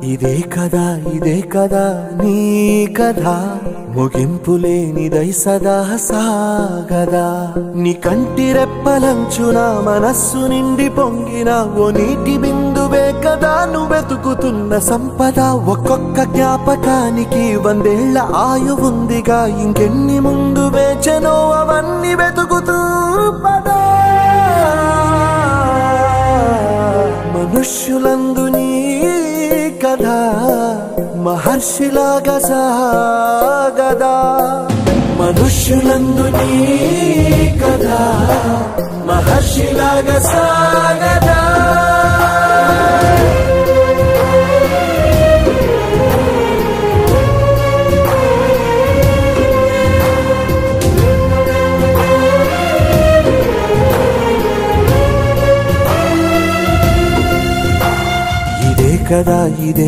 ఇదే కదా నీ కథ ముగింపులేనిదై సదా సాగదా నీ కంటి రెప్పలంచున మనస్సు నిండి పొంగిన ఓ నీటి బిందువే కదా నువ్వెతుకుతున్న సంపద ఒక్కొక్క జ్ఞాపకానికి 100 ఏళ్ల ఆయువుందిగా ఇంకెన్ని ముందు వేచెనో అవన్నీ వెతుకుతూ పదా మనుష్యులందు నీ కథ మహర్షిలాగా సాగదా మనుష్యులందు నీ కథ మహర్షిలాగా సాగదా ఇదే